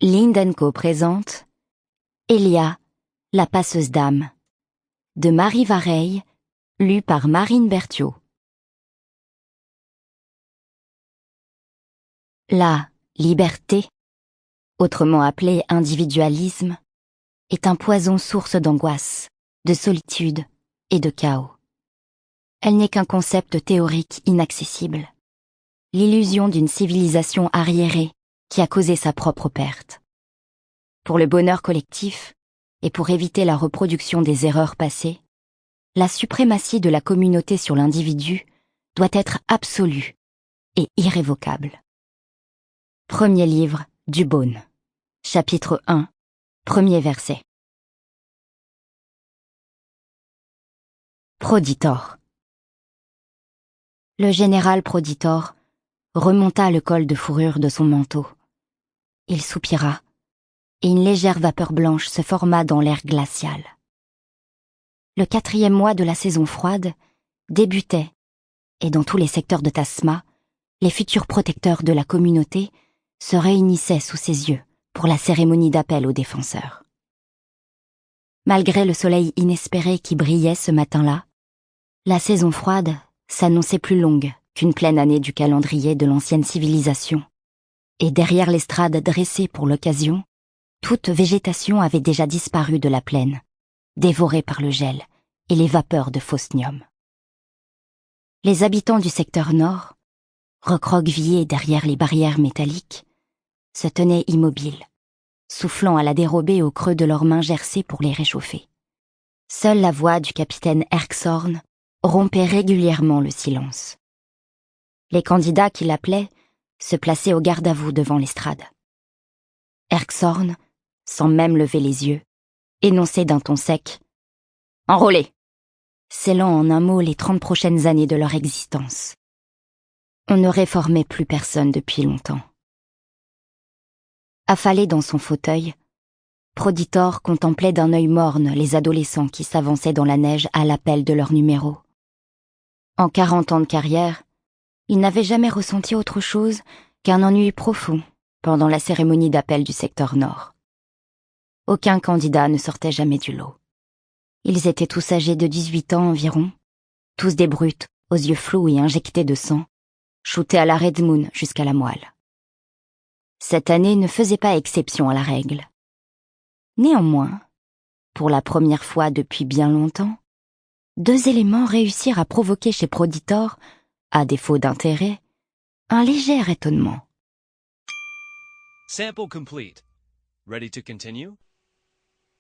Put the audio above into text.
Lind & Co présente Elia, la passeuse d'âme de Marie Vareille, lu par Marine Berthiaud. La liberté, autrement appelée individualisme, est un poison source d'angoisse, de solitude et de chaos. Elle n'est qu'un concept théorique inaccessible, l'illusion d'une civilisation arriérée qui a causé sa propre perte. Pour le bonheur collectif, et pour éviter la reproduction des erreurs passées, la suprématie de la communauté sur l'individu doit être absolue et irrévocable. Premier livre du Beaune, chapitre 1, premier verset. Proditor. Le général Proditor remonta le col de fourrure de son manteau. Il soupira, et une légère vapeur blanche se forma dans l'air glacial. Le 4e mois de la saison froide débutait, et dans tous les secteurs de Tasma, les futurs protecteurs de la communauté se réunissaient sous ses yeux pour la cérémonie d'appel aux défenseurs. Malgré le soleil inespéré qui brillait ce matin-là, la saison froide s'annonçait plus longue qu'une pleine année du calendrier de l'ancienne civilisation, et derrière l'estrade dressée pour l'occasion, toute végétation avait déjà disparu de la plaine, dévorée par le gel et les vapeurs de phosnium. Les habitants du secteur nord, recroquevillés derrière les barrières métalliques, se tenaient immobiles, soufflant à la dérobée au creux de leurs mains gercées pour les réchauffer. Seule la voix du capitaine Erxhorn rompait régulièrement le silence. Les candidats qui l'appelaient se plaçaient au garde-à-vous devant l'estrade. Erxhorn, sans même lever les yeux, énonçait d'un ton sec « Enrôlés !» scellant en un mot les 30 prochaines années de leur existence. On ne réformait plus personne depuis longtemps. Affalé dans son fauteuil, Proditor contemplait d'un œil morne les adolescents qui s'avançaient dans la neige à l'appel de leur numéro. En 40 ans de carrière, il n'avait jamais ressenti autre chose qu'un ennui profond pendant la cérémonie d'appel du secteur nord. Aucun candidat ne sortait jamais du lot. Ils étaient tous âgés de 18 ans environ, tous des brutes, aux yeux flous et injectés de sang, shootés à la Red Moon jusqu'à la moelle. Cette année ne faisait pas exception à la règle. Néanmoins, pour la première fois depuis bien longtemps, 2 éléments réussirent à provoquer chez Proditor, à défaut d'intérêt, un léger étonnement. Sample complete. Ready to continue?